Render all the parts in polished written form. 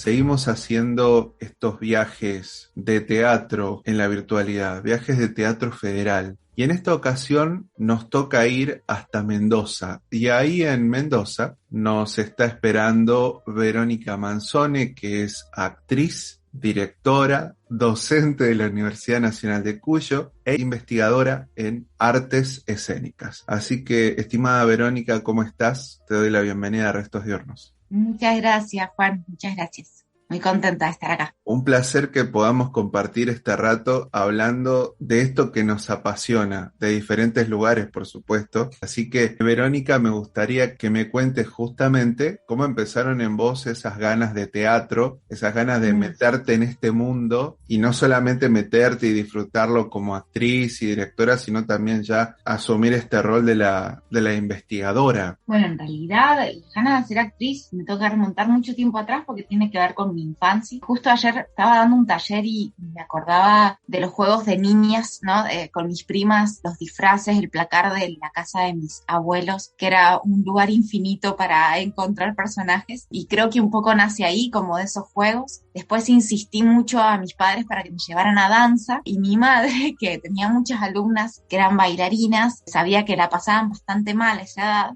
seguimos haciendo estos viajes de teatro en la virtualidad, viajes de teatro federal. Y en esta ocasión nos toca ir hasta Mendoza. Y ahí en Mendoza nos está esperando Verónica Manzone, que es actriz, directora, docente de la Universidad Nacional de Cuyo e investigadora en artes escénicas. Así que, estimada Verónica, ¿cómo estás? Te doy la bienvenida a Restos de Hornos. Muchas gracias, Juan. Muchas gracias. Muy contenta de estar acá. Un placer que podamos compartir este rato hablando de esto que nos apasiona, de diferentes lugares, por supuesto. Así que, Verónica, me gustaría que me cuentes justamente cómo empezaron en vos esas ganas de teatro, esas ganas de meterte en este mundo y no solamente meterte y disfrutarlo como actriz y directora, sino también ya asumir este rol de la investigadora. Bueno, en realidad, las ganas de ser actriz me toca remontar mucho tiempo atrás porque tiene que ver con mi infancia. Justo ayer estaba dando un taller y me acordaba de los juegos de niñas, ¿no? Con mis primas, los disfraces, el placar de la casa de mis abuelos, que era un lugar infinito para encontrar personajes, y creo que un poco nace ahí, como de esos juegos. Después insistí mucho a mis padres para que me llevaran a danza, y mi madre, que tenía muchas alumnas que eran bailarinas, sabía que la pasaban bastante mal a esa edad.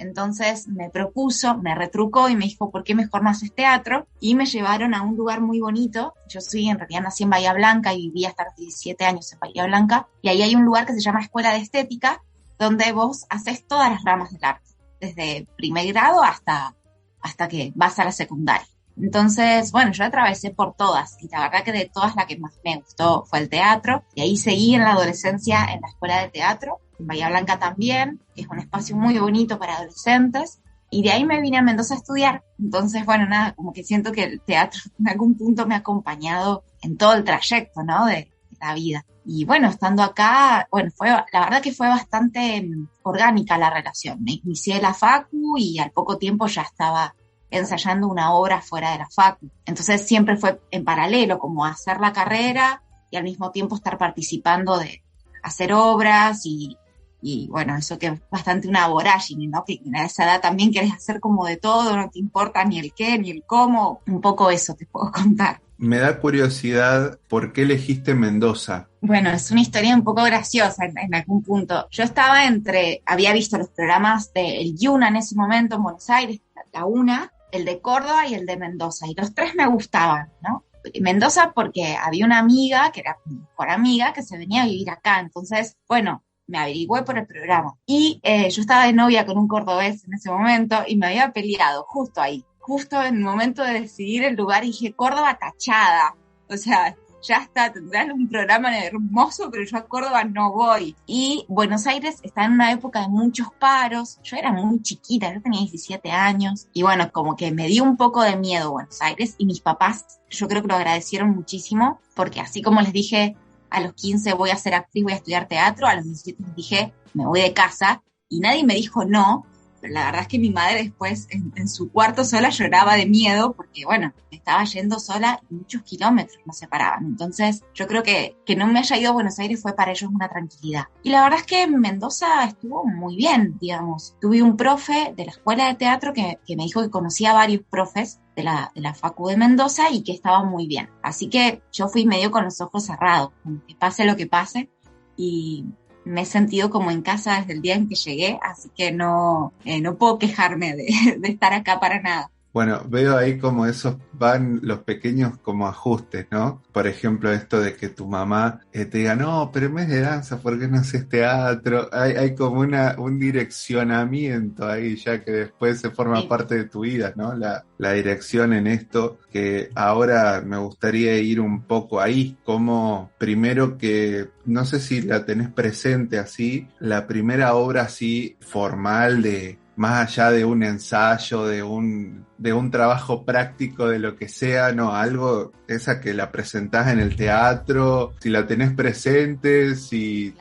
Entonces me propuso, me retrucó y me dijo, ¿por qué mejor no haces teatro? Y me llevaron a un lugar muy bonito. Yo en realidad nací en Bahía Blanca y viví hasta los 17 años en Bahía Blanca. Y ahí hay un lugar que se llama Escuela de Estética, donde vos haces todas las ramas del arte, desde primer grado hasta que vas a la secundaria. Entonces, bueno, yo atravesé por todas y la verdad que de todas la que más me gustó fue el teatro. Y ahí seguí en la adolescencia en la escuela de teatro, en Bahía Blanca también, que es un espacio muy bonito para adolescentes. Y de ahí me vine a Mendoza a estudiar. Entonces, bueno, nada, como que siento que el teatro en algún punto me ha acompañado en todo el trayecto, ¿no? de la vida. Y bueno, estando acá, bueno, la verdad que fue bastante orgánica la relación. Me inicié la facu y al poco tiempo ya estaba ensayando una obra fuera de la facu. Entonces siempre fue en paralelo, como hacer la carrera y al mismo tiempo estar participando de hacer obras y bueno, eso que es bastante una vorágine, ¿no? Que a esa edad también querés hacer como de todo, no te importa ni el qué, ni el cómo. Un poco eso te puedo contar. Me da curiosidad, ¿por qué elegiste Mendoza? Bueno, es una historia un poco graciosa en algún punto. Yo había visto los programas del Yuna en ese momento en Buenos Aires, la UNA, el de Córdoba y el de Mendoza, y los tres me gustaban, ¿no? Mendoza porque había una amiga, que era mi mejor amiga, que se venía a vivir acá, entonces, bueno, me averigüé por el programa. Y yo estaba de novia con un cordobés en ese momento y me había peleado justo ahí, justo en el momento de decidir el lugar, y dije, Córdoba tachada, o sea, ya está, tendrás un programa hermoso, pero yo a Córdoba no voy. Y Buenos Aires está en una época de muchos paros, yo era muy chiquita, yo tenía 17 años, y bueno, como que me dio un poco de miedo Buenos Aires, y mis papás, yo creo que lo agradecieron muchísimo, porque así como les dije, a los 15 voy a ser actriz, voy a estudiar teatro, a los 17 les dije, me voy de casa, y nadie me dijo no. Pero la verdad es que mi madre después en su cuarto sola lloraba de miedo porque, bueno, me estaba yendo sola y muchos kilómetros nos separaban. Entonces, yo creo que no me haya ido a Buenos Aires fue para ellos una tranquilidad. Y la verdad es que en Mendoza estuvo muy bien, digamos. Tuve un profe de la escuela de teatro que me dijo que conocía a varios profes de la facu de Mendoza y que estaba muy bien. Así que yo fui medio con los ojos cerrados, que pase lo que pase, y me he sentido como en casa desde el día en que llegué, así que no puedo quejarme de estar acá para nada. Bueno, veo ahí como esos van los pequeños como ajustes, ¿no? Por ejemplo, esto de que tu mamá te diga, no, pero en vez de danza, ¿por qué no haces teatro? Hay como un direccionamiento ahí ya que después se forma parte de tu vida, ¿no? La dirección en esto, que ahora me gustaría ir un poco ahí, como primero que, no sé si la tenés presente así, la primera obra así formal más allá de un ensayo, de un trabajo práctico, de lo que sea, no, algo, esa que la presentás en el teatro, si la tenés presente, si...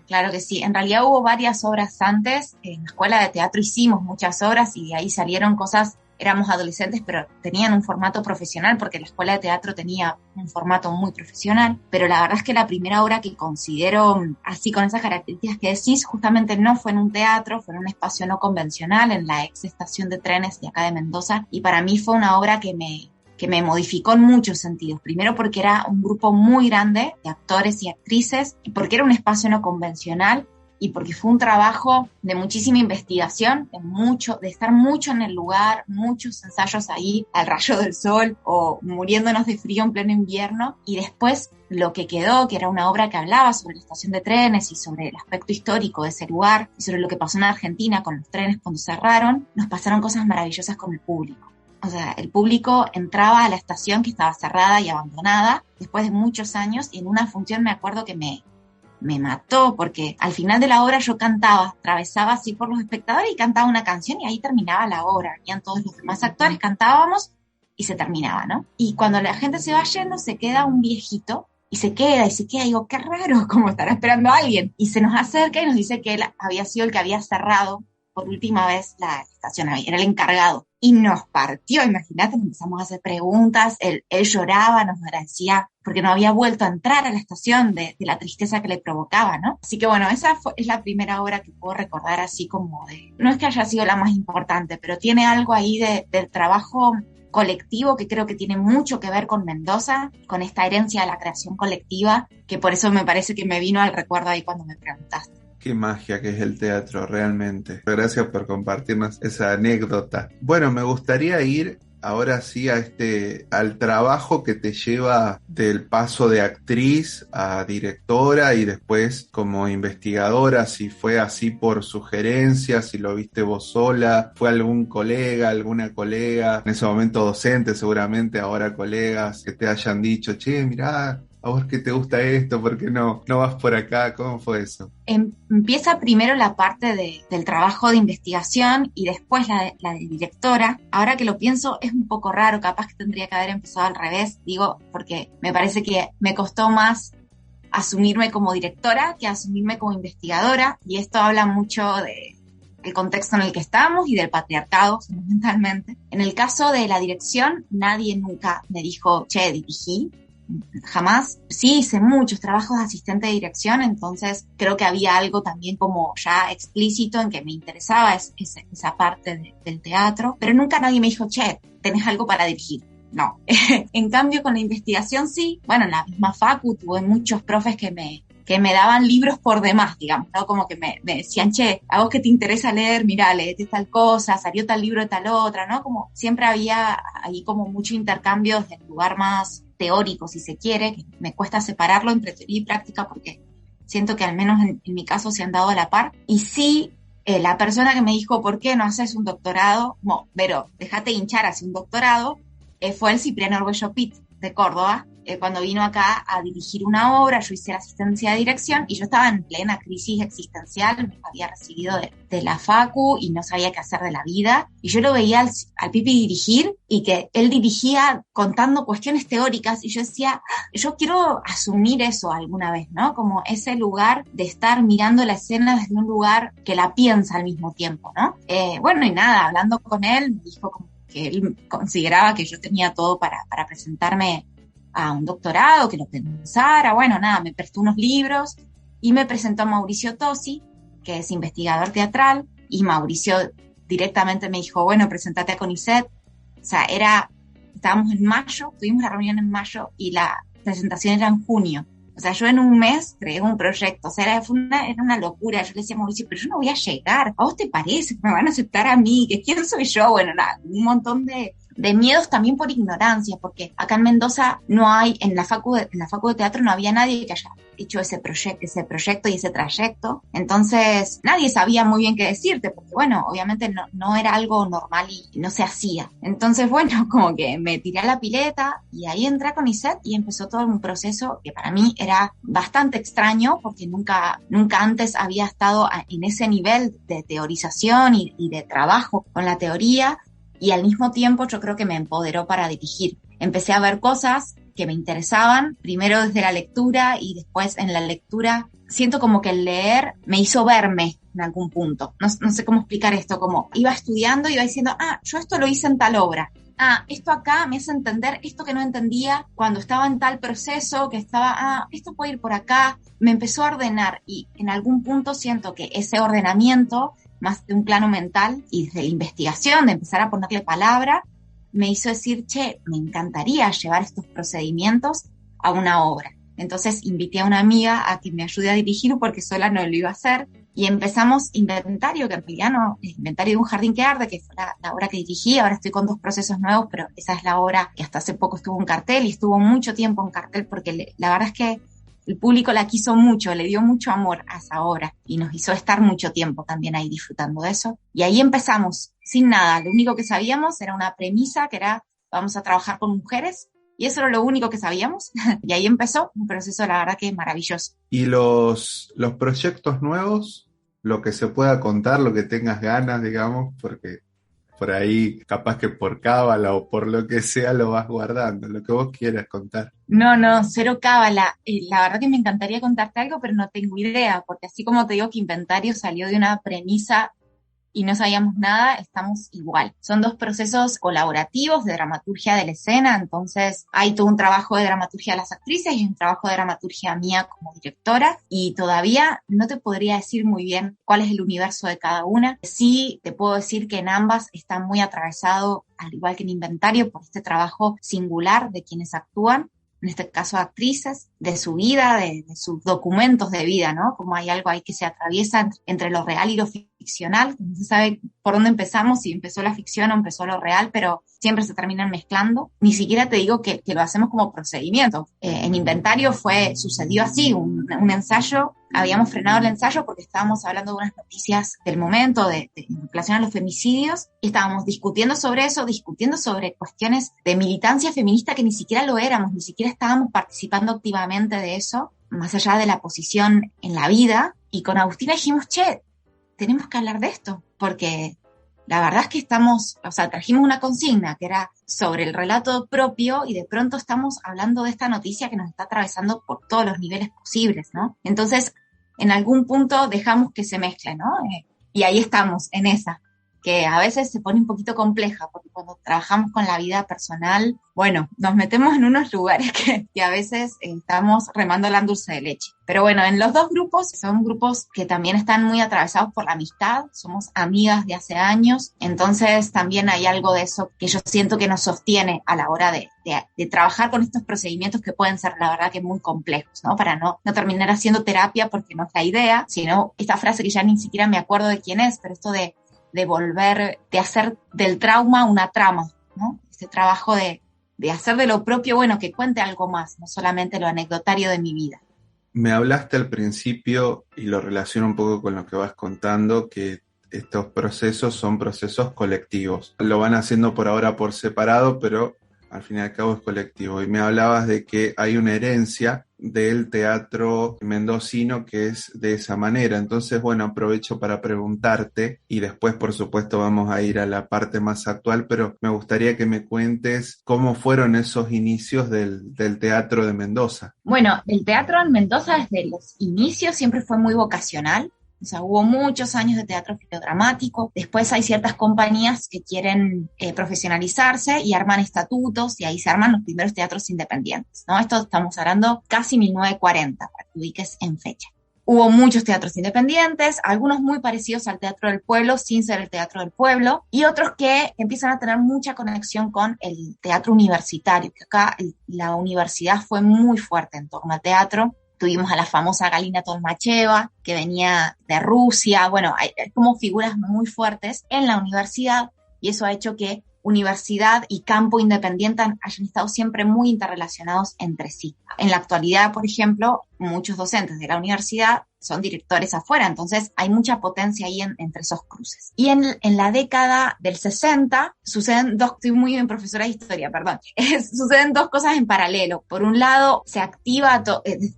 Claro que sí. En realidad hubo varias obras antes, en la escuela de teatro hicimos muchas obras y de ahí salieron cosas. Éramos adolescentes, pero tenían un formato profesional, porque la escuela de teatro tenía un formato muy profesional. Pero la verdad es que la primera obra que considero así, con esas características que decís, justamente no fue en un teatro, fue en un espacio no convencional, en la ex estación de trenes de acá de Mendoza. Y para mí fue una obra que que me modificó en muchos sentidos. Primero porque era un grupo muy grande de actores y actrices, y porque era un espacio no convencional, y porque fue un trabajo de muchísima investigación, de estar mucho en el lugar, muchos ensayos ahí al rayo del sol o muriéndonos de frío en pleno invierno. Y después lo que quedó, que era una obra que hablaba sobre la estación de trenes y sobre el aspecto histórico de ese lugar y sobre lo que pasó en Argentina con los trenes cuando cerraron, nos pasaron cosas maravillosas con el público. O sea, el público entraba a la estación que estaba cerrada y abandonada después de muchos años, y en una función me acuerdo que me mató, porque al final de la obra yo cantaba, atravesaba así por los espectadores y cantaba una canción y ahí terminaba la obra. Venían todos los demás actores, cantábamos y se terminaba, ¿no? Y cuando la gente se va yendo, se queda un viejito y se queda, y digo, qué raro, como estará esperando a alguien. Y se nos acerca y nos dice que él había sido el que había cerrado por última vez la estación, era el encargado. Y nos partió, imagínate, empezamos a hacer preguntas, él lloraba, nos agradecía porque no había vuelto a entrar a la estación de la tristeza que le provocaba, ¿no? Así que bueno, es la primera obra que puedo recordar así como no es que haya sido la más importante, pero tiene algo ahí del trabajo colectivo que creo que tiene mucho que ver con Mendoza, con esta herencia de la creación colectiva, que por eso me parece que me vino al recuerdo ahí cuando me preguntaste. Qué magia que es el teatro, realmente. Gracias por compartirnos esa anécdota. Bueno, me gustaría ir ahora sí al trabajo que te lleva del paso de actriz a directora y después como investigadora, si fue así por sugerencia, si lo viste vos sola, fue algún colega, alguna colega, en ese momento docente seguramente, ahora colegas que te hayan dicho, che, mirá, a vos que te gusta esto, ¿por qué no vas por acá? ¿Cómo fue eso? Empieza primero la parte del trabajo de investigación y después la de directora. Ahora que lo pienso, es un poco raro, capaz que tendría que haber empezado al revés, digo, porque me parece que me costó más asumirme como directora que asumirme como investigadora, y esto habla mucho del contexto en el que estamos y del patriarcado, fundamentalmente. En el caso de la dirección, nadie nunca me dijo, che, dirigí. Jamás. Sí, hice muchos trabajos de asistente de dirección, entonces creo que había algo también como ya explícito en que me interesaba esa parte del teatro, pero nunca nadie me dijo, che, ¿tenés algo para dirigir? No. En cambio, con la investigación sí. Bueno, en la misma facu tuve muchos profes que me daban libros por demás, digamos, ¿no? Como que me decían, che, a vos que te interesa leer, mirá, leete tal cosa, salió tal libro de tal otra, ¿no? Como siempre había ahí como mucho intercambio desde el lugar más teórico, si se quiere, que me cuesta separarlo entre teoría y práctica porque siento que al menos en mi caso se han dado a la par. Y sí, la persona que me dijo, ¿por qué no haces un doctorado? No, pero déjate hinchar, hace un doctorado, fue el Cipriano Arguello Pitt de Córdoba. Cuando vino acá a dirigir una obra, yo hice la asistencia de dirección y yo estaba en plena crisis existencial, me había recibido de la facu y no sabía qué hacer de la vida, y yo lo veía al Pipi dirigir y que él dirigía contando cuestiones teóricas y yo decía, yo quiero asumir eso alguna vez, ¿no? Como ese lugar de estar mirando la escena desde un lugar que la piensa al mismo tiempo, ¿no? Bueno, y nada, hablando con él, me dijo como que él consideraba que yo tenía todo para presentarme a un doctorado, que lo pensara. Bueno, nada, me prestó unos libros y me presentó a Mauricio Tosi, que es investigador teatral, y Mauricio directamente me dijo, bueno, presentate a CONICET. O sea, estábamos en mayo, tuvimos la reunión en mayo y la presentación era en junio. O sea, yo en un mes creé un proyecto, o sea, era una locura. Yo le decía a Mauricio, pero yo no voy a llegar, ¿a vos te parece que me van a aceptar a mí? ¿Que quién soy yo? Bueno, nada, un montón de miedos también por ignorancia, porque acá en Mendoza no hay, en la facu de teatro no había nadie que haya hecho ese proyecto y ese trayecto. Entonces nadie sabía muy bien qué decirte, porque bueno, obviamente no era algo normal y no se hacía. Entonces bueno, como que me tiré a la pileta y ahí entré a CONICET y empezó todo un proceso que para mí era bastante extraño, porque nunca antes había estado en ese nivel de teorización y de trabajo con la teoría. Y al mismo tiempo yo creo que me empoderó para dirigir. Empecé a ver cosas que me interesaban, primero desde la lectura y después en la lectura. Siento como que el leer me hizo verme en algún punto. No sé cómo explicar esto, como iba estudiando y iba diciendo, yo esto lo hice en tal obra. Esto acá me hace entender esto que no entendía cuando estaba en tal proceso, que estaba, esto puede ir por acá. Me empezó a ordenar y en algún punto siento que ese ordenamiento, más de un plano mental y de la investigación, de empezar a ponerle palabra, me hizo decir, che, me encantaría llevar estos procedimientos a una obra. Entonces invité a una amiga a que me ayude a dirigir porque sola no lo iba a hacer. Y empezamos Inventario, que en realidad no es Inventario de un jardín que arde, que fue la obra que dirigí. Ahora estoy con 2 procesos nuevos, pero esa es la obra que hasta hace poco estuvo en cartel y estuvo mucho tiempo en cartel porque la verdad es que el público la quiso mucho, le dio mucho amor a esa obra y nos hizo estar mucho tiempo también ahí disfrutando de eso. Y ahí empezamos, sin nada. Lo único que sabíamos era una premisa que era, vamos a trabajar con mujeres. Y eso era lo único que sabíamos. Y ahí empezó un proceso, la verdad, que maravilloso. Y los proyectos nuevos, lo que se pueda contar, lo que tengas ganas, digamos, porque por ahí capaz que por cábala o por lo que sea lo vas guardando, lo que vos quieras contar. No, cero cábala. La verdad que me encantaría contarte algo, pero no tengo idea, porque así como te digo que Inventario salió de una premisa y no sabíamos nada, estamos igual. Son 2 procesos colaborativos de dramaturgia de la escena, entonces hay todo un trabajo de dramaturgia de las actrices y un trabajo de dramaturgia mía como directora, y todavía no te podría decir muy bien cuál es el universo de cada una. Sí te puedo decir que en ambas está muy atravesado, al igual que en Inventario, por este trabajo singular de quienes actúan, en este caso actrices, de su vida, de sus documentos de vida, ¿no? Como hay algo ahí que se atraviesa entre lo real y lo ficcional, no se sabe por dónde empezamos, si empezó la ficción o empezó lo real, pero siempre se terminan mezclando. Ni siquiera te digo que lo hacemos como procedimiento. En Inventario sucedió así, un ensayo, habíamos frenado el ensayo porque estábamos hablando de unas noticias del momento en relación a los femicidios, y estábamos discutiendo sobre eso, discutiendo sobre cuestiones de militancia feminista que ni siquiera lo éramos, ni siquiera estábamos participando activamente de eso, más allá de la posición en la vida, y con Agustina dijimos, che, tenemos que hablar de esto, porque la verdad es que trajimos una consigna que era sobre el relato propio y de pronto estamos hablando de esta noticia que nos está atravesando por todos los niveles posibles, ¿no? Entonces, en algún punto dejamos que se mezcle, ¿no? Y ahí estamos, en esa, que a veces se pone un poquito compleja, porque cuando trabajamos con la vida personal, bueno, nos metemos en unos lugares que a veces estamos remando la dulce de leche. Pero bueno, en los 2 grupos, son grupos que también están muy atravesados por la amistad, somos amigas de hace años, entonces también hay algo de eso que yo siento que nos sostiene a la hora de trabajar con estos procedimientos que pueden ser, la verdad, que muy complejos, ¿no? Para no terminar haciendo terapia, porque no es la idea, sino esta frase que ya ni siquiera me acuerdo de quién es, pero esto de volver, de hacer del trauma una trama, ¿no? Ese trabajo de hacer de lo propio, bueno, que cuente algo más, no solamente lo anecdotario de mi vida. Me hablaste al principio, y lo relaciono un poco con lo que vas contando, que estos procesos son procesos colectivos. Lo van haciendo por ahora por separado, pero al fin y al cabo es colectivo. Y me hablabas de que hay una herencia del teatro mendocino que es de esa manera. Entonces, bueno, aprovecho para preguntarte, y después, por supuesto, vamos a ir a la parte más actual, pero me gustaría que me cuentes cómo fueron esos inicios del teatro de Mendoza. Bueno, el teatro en Mendoza desde los inicios siempre fue muy vocacional. O sea, hubo muchos años de teatro filodramático. Después hay ciertas compañías que quieren profesionalizarse y arman estatutos, y ahí se arman los primeros teatros independientes, ¿no? Esto estamos hablando casi 1940, para que ubiques en fecha. Hubo muchos teatros independientes, algunos muy parecidos al Teatro del Pueblo, sin ser el Teatro del Pueblo, y otros que empiezan a tener mucha conexión con el teatro universitario, que acá la universidad fue muy fuerte en torno al teatro. Tuvimos a la famosa Galina Tolmacheva, que venía de Rusia. Bueno, hay como figuras muy fuertes en la universidad, y eso ha hecho que universidad y campo independiente hayan estado siempre muy interrelacionados entre sí. En la actualidad, por ejemplo, muchos docentes de la universidad son directores afuera, entonces hay mucha potencia ahí entre esos cruces. Y en la década del 60 suceden estoy muy bien profesora de historia, perdón, suceden 2 cosas en paralelo. Por un lado, se activa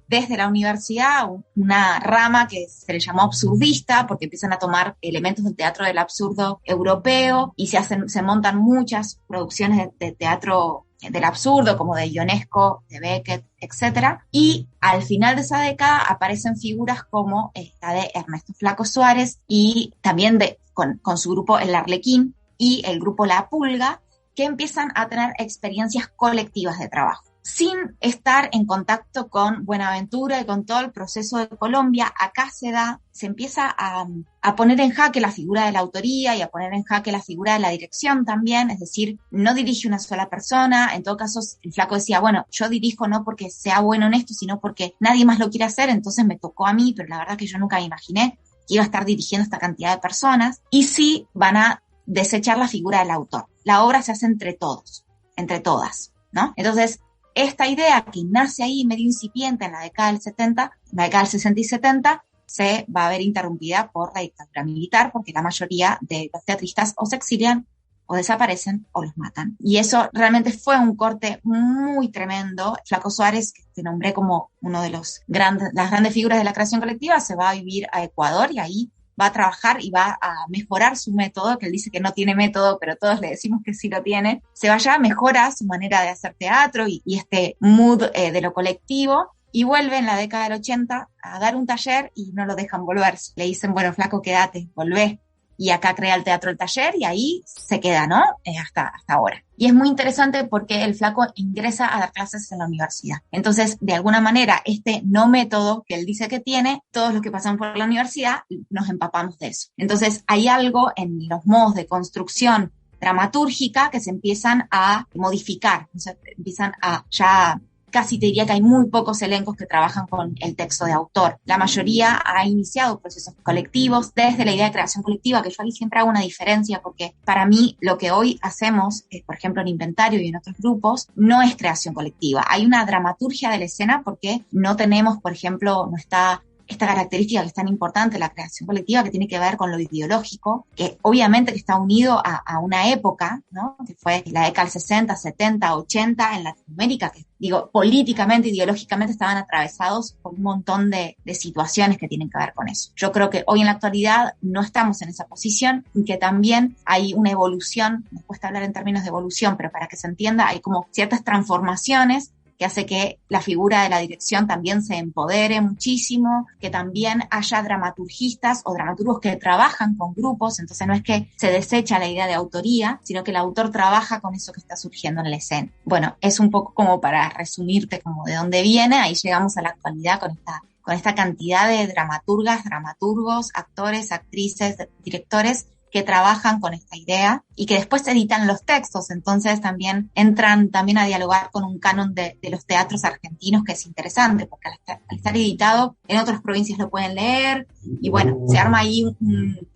desde la universidad una rama que se le llamó absurdista, porque empiezan a tomar elementos del teatro del absurdo europeo, y se montan muchas producciones de teatro del absurdo, como de Ionesco, de Beckett, etc. Y al final de esa década aparecen figuras como la de Ernesto Flaco Suárez, y también con su grupo El Arlequín y el grupo La Pulga, que empiezan a tener experiencias colectivas de trabajo. sin estar en contacto con Buenaventura y con todo el proceso de Colombia. Acá se empieza a poner en jaque la figura de la autoría y a poner en jaque la figura de la dirección también, es decir, no dirige una sola persona. En todo caso, el flaco decía, bueno, yo dirijo no porque sea bueno en esto, sino porque nadie más lo quiere hacer, entonces me tocó a mí, pero la verdad que yo nunca me imaginé que iba a estar dirigiendo esta cantidad de personas, y sí van a desechar la figura del autor. La obra se hace entre todos, entre todas, ¿no? Entonces, esta idea que nace ahí medio incipiente en la década del 70, la década del 60 y 70, se va a ver interrumpida por la dictadura militar, porque la mayoría de los teatristas o se exilian, o desaparecen, o los matan. Y eso realmente fue un corte muy tremendo. Flaco Suárez, que te nombré como uno de las grandes figuras de la creación colectiva, se va a vivir a Ecuador y ahí va a trabajar y va a mejorar su método, que él dice que no tiene método, pero todos le decimos que sí lo tiene. Se vaya, mejora su manera de hacer teatro y este mood de lo colectivo, y vuelve en la década del 80 a dar un taller y no lo dejan volver. Le dicen, bueno, flaco, quédate, volvé. Y acá crea el Teatro del Taller y ahí se queda, ¿no? Hasta ahora. Y es muy interesante porque el flaco ingresa a dar clases en la universidad. Entonces, de alguna manera, este no método que él dice que tiene, todos los que pasan por la universidad nos empapamos de eso. Entonces, hay algo en los modos de construcción dramatúrgica que se empiezan a modificar, se empiezan a ya... Casi te diría que hay muy pocos elencos que trabajan con el texto de autor. La mayoría ha iniciado procesos colectivos desde la idea de creación colectiva, que yo ahí siempre hago una diferencia, porque para mí lo que hoy hacemos, por ejemplo en Inventario y en otros grupos, no es creación colectiva. Hay una dramaturgia de la escena porque no tenemos, por ejemplo, no está esta característica que es tan importante, la creación colectiva, que tiene que ver con lo ideológico, que obviamente que está unido a una época, ¿no? Que fue la década del 60, 70, 80 en Latinoamérica, que digo, políticamente, ideológicamente estaban atravesados por un montón de situaciones que tienen que ver con eso. Yo creo que hoy en la actualidad no estamos en esa posición y que también hay una evolución, me cuesta hablar en términos de evolución, pero para que se entienda, hay como ciertas transformaciones que hace que la figura de la dirección también se empodere muchísimo, que también haya dramaturgistas o dramaturgos que trabajan con grupos, entonces no es que se desecha la idea de autoría, sino que el autor trabaja con eso que está surgiendo en la escena. Bueno, es un poco como para resumirte como de dónde viene, ahí llegamos a la actualidad con esta cantidad de dramaturgas, dramaturgos, actores, actrices, directores, que trabajan con esta idea y que después editan los textos, entonces también entran también a dialogar con un canon de los teatros argentinos, que es interesante, porque al estar editado en otras provincias lo pueden leer, y bueno, se arma ahí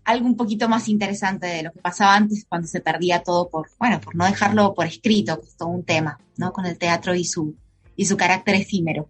algo un poquito más interesante de lo que pasaba antes, cuando se perdía todo por no dejarlo por escrito, que es todo un tema, ¿no? Con el teatro y su carácter efímero.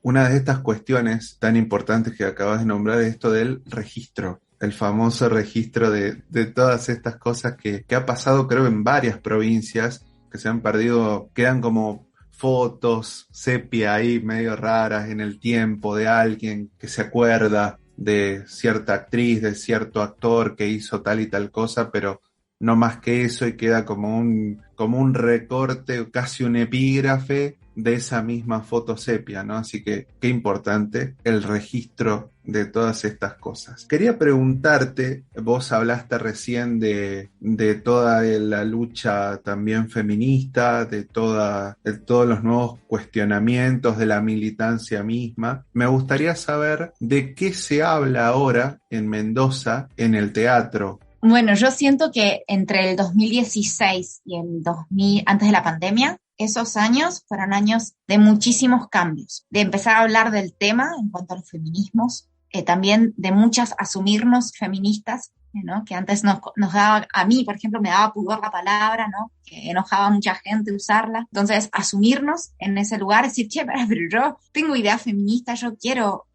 Una de estas cuestiones tan importantes que acabas de nombrar es esto del registro. El famoso registro de todas estas cosas que ha pasado, creo, en varias provincias, que se han perdido, quedan como fotos sepia ahí medio raras en el tiempo de alguien que se acuerda de cierta actriz, de cierto actor que hizo tal y tal cosa, pero no más que eso, y queda como un recorte, casi un epígrafe de esa misma foto sepia, ¿no? Así que qué importante el registro de todas estas cosas. Quería preguntarte, vos hablaste recién de toda la lucha también feminista, de todos los nuevos cuestionamientos de la militancia misma. Me gustaría saber de qué se habla ahora en Mendoza en el teatro. Bueno, yo siento que entre el 2016 y el 2000, antes de la pandemia, esos años fueron años de muchísimos cambios, de empezar a hablar del tema en cuanto a los feminismos, también de muchas asumirnos feministas, ¿no? Que antes nos daba, a mí, por ejemplo, me daba pudor la palabra, ¿no? Que enojaba a mucha gente usarla. Entonces, asumirnos en ese lugar, decir, che, pero yo tengo ideas feministas, yo quiero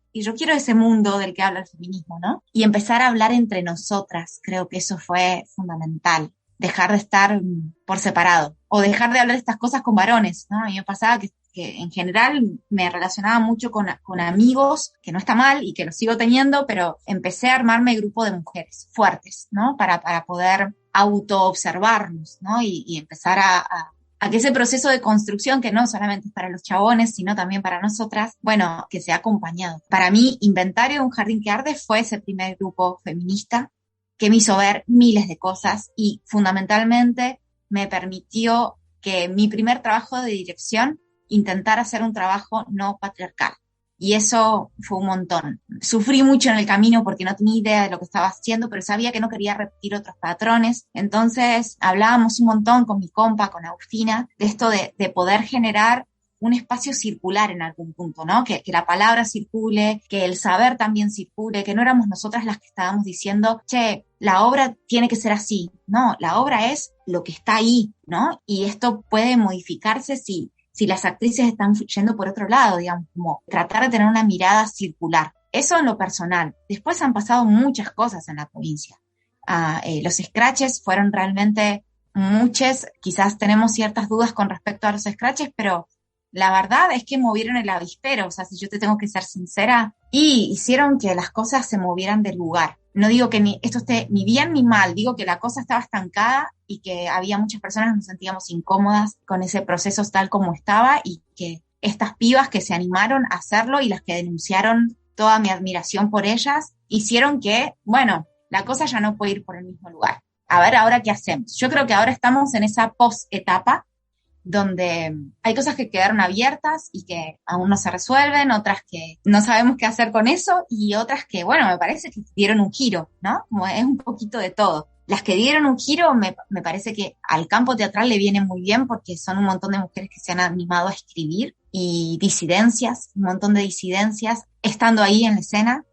ese mundo del que habla el feminismo, ¿no? Y empezar a hablar entre nosotras, creo que eso fue fundamental. Dejar de estar por separado, o dejar de hablar de estas cosas con varones, ¿no? A mí me pasaba que en general me relacionaba mucho con amigos, que no está mal y que los sigo teniendo, pero empecé a armarme grupo de mujeres fuertes, ¿no? Para poder autoobservarnos, ¿no? Y empezar a que ese proceso de construcción, que no solamente es para los chabones, sino también para nosotras, bueno, que sea acompañado. Para mí, Inventario de un jardín que arde fue ese primer grupo feminista que me hizo ver miles de cosas y fundamentalmente me permitió que mi primer trabajo de dirección intentar hacer un trabajo no patriarcal. Y eso fue un montón. Sufrí mucho en el camino porque no tenía idea de lo que estaba haciendo, pero sabía que no quería repetir otros patrones. Entonces hablábamos un montón con mi compa, con Agustina, de esto de poder generar un espacio circular en algún punto, ¿no? Que la palabra circule, que el saber también circule, que no éramos nosotras las que estábamos diciendo, che, la obra tiene que ser así. No, la obra es lo que está ahí, ¿no? Y esto puede modificarse si las actrices están yendo por otro lado, digamos, como tratar de tener una mirada circular. Eso en lo personal. Después han pasado muchas cosas en la provincia. Los scratches fueron realmente muchos. Quizás tenemos ciertas dudas con respecto a los scratches, pero la verdad es que movieron el avispero. O sea, si yo te tengo que ser sincera, y hicieron que las cosas se movieran del lugar. No digo que esto esté ni bien ni mal, digo que la cosa estaba estancada y que había muchas personas que nos sentíamos incómodas con ese proceso tal como estaba, y que estas pibas que se animaron a hacerlo y las que denunciaron, toda mi admiración por ellas, hicieron que, bueno, la cosa ya no puede ir por el mismo lugar. A ver, ahora qué hacemos. Yo creo que ahora estamos en esa post-etapa donde hay cosas que quedaron abiertas y que aún no se resuelven, otras que no sabemos qué hacer con eso, y otras que, bueno, me parece que dieron un giro, ¿no? Como es un poquito de todo. Las que dieron un giro me parece que al campo teatral le viene muy bien, porque son un montón de mujeres que se han animado a escribir, y disidencias, un montón de disidencias, estando ahí en la escena,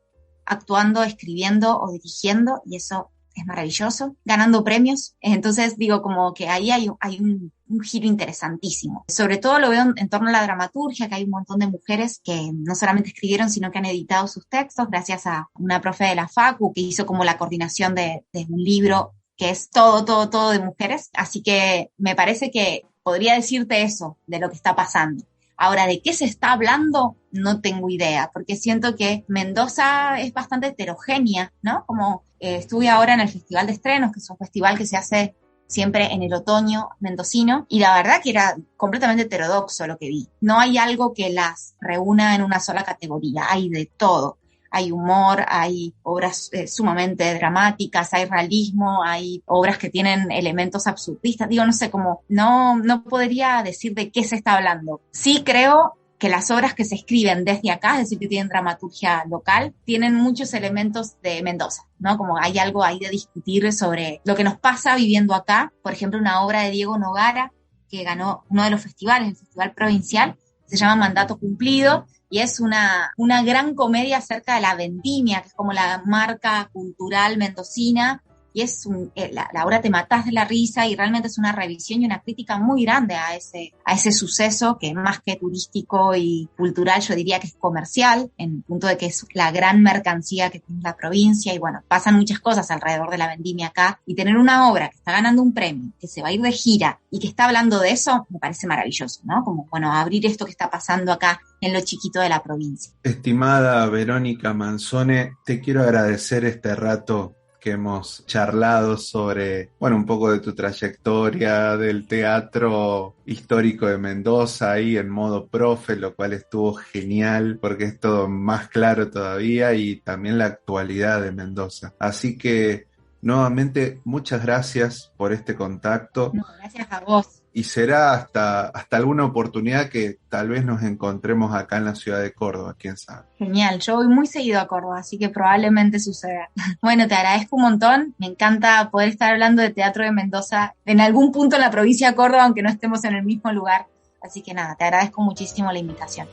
actuando, escribiendo o dirigiendo, y eso es maravilloso, ganando premios. Entonces digo, como que ahí hay un giro interesantísimo. Sobre todo lo veo en torno a la dramaturgia, que hay un montón de mujeres que no solamente escribieron, sino que han editado sus textos, gracias a una profe de la Facu que hizo como la coordinación de un libro que es todo de mujeres. Así que me parece que podría decirte eso de lo que está pasando. Ahora, ¿de qué se está hablando? No tengo idea, porque siento que Mendoza es bastante heterogénea, ¿no? Como estuve ahora en el Festival de Estrenos, que es un festival que se hace siempre en el otoño mendocino, y la verdad que era completamente heterodoxo lo que vi. No hay algo que las reúna en una sola categoría, hay de todo. Hay humor, hay obras sumamente dramáticas, hay realismo, hay obras que tienen elementos absurdistas. Digo, no sé, como no podría decir de qué se está hablando. Sí creo que las obras que se escriben desde acá, es decir, que tienen dramaturgia local, tienen muchos elementos de Mendoza, ¿no? Como hay algo ahí de discutir sobre lo que nos pasa viviendo acá. Por ejemplo, una obra de Diego Nogara, que ganó uno de los festivales, el Festival Provincial, se llama Mandato Cumplido, y es una gran comedia acerca de la vendimia, que es como la marca cultural mendocina, y es la obra te matás de la risa, y realmente es una revisión y una crítica muy grande a ese suceso, que más que turístico y cultural, yo diría que es comercial, en el punto de que es la gran mercancía que tiene la provincia, y bueno, pasan muchas cosas alrededor de la vendimia acá, y tener una obra que está ganando un premio, que se va a ir de gira, y que está hablando de eso, me parece maravilloso, ¿no? Como, bueno, abrir esto que está pasando acá en lo chiquito de la provincia. Estimada Verónica Manzone, te quiero agradecer este rato que hemos charlado sobre, bueno, un poco de tu trayectoria, del teatro histórico de Mendoza ahí en modo profe, lo cual estuvo genial porque es todo más claro todavía, y también la actualidad de Mendoza. Así que, nuevamente, muchas gracias por este contacto. No, gracias a vos. Y será hasta alguna oportunidad que tal vez nos encontremos acá en la ciudad de Córdoba, quién sabe. Genial, yo voy muy seguido a Córdoba, así que probablemente suceda. Bueno, te agradezco un montón, me encanta poder estar hablando de teatro de Mendoza en algún punto en la provincia de Córdoba, aunque no estemos en el mismo lugar. Así que nada, te agradezco muchísimo la invitación.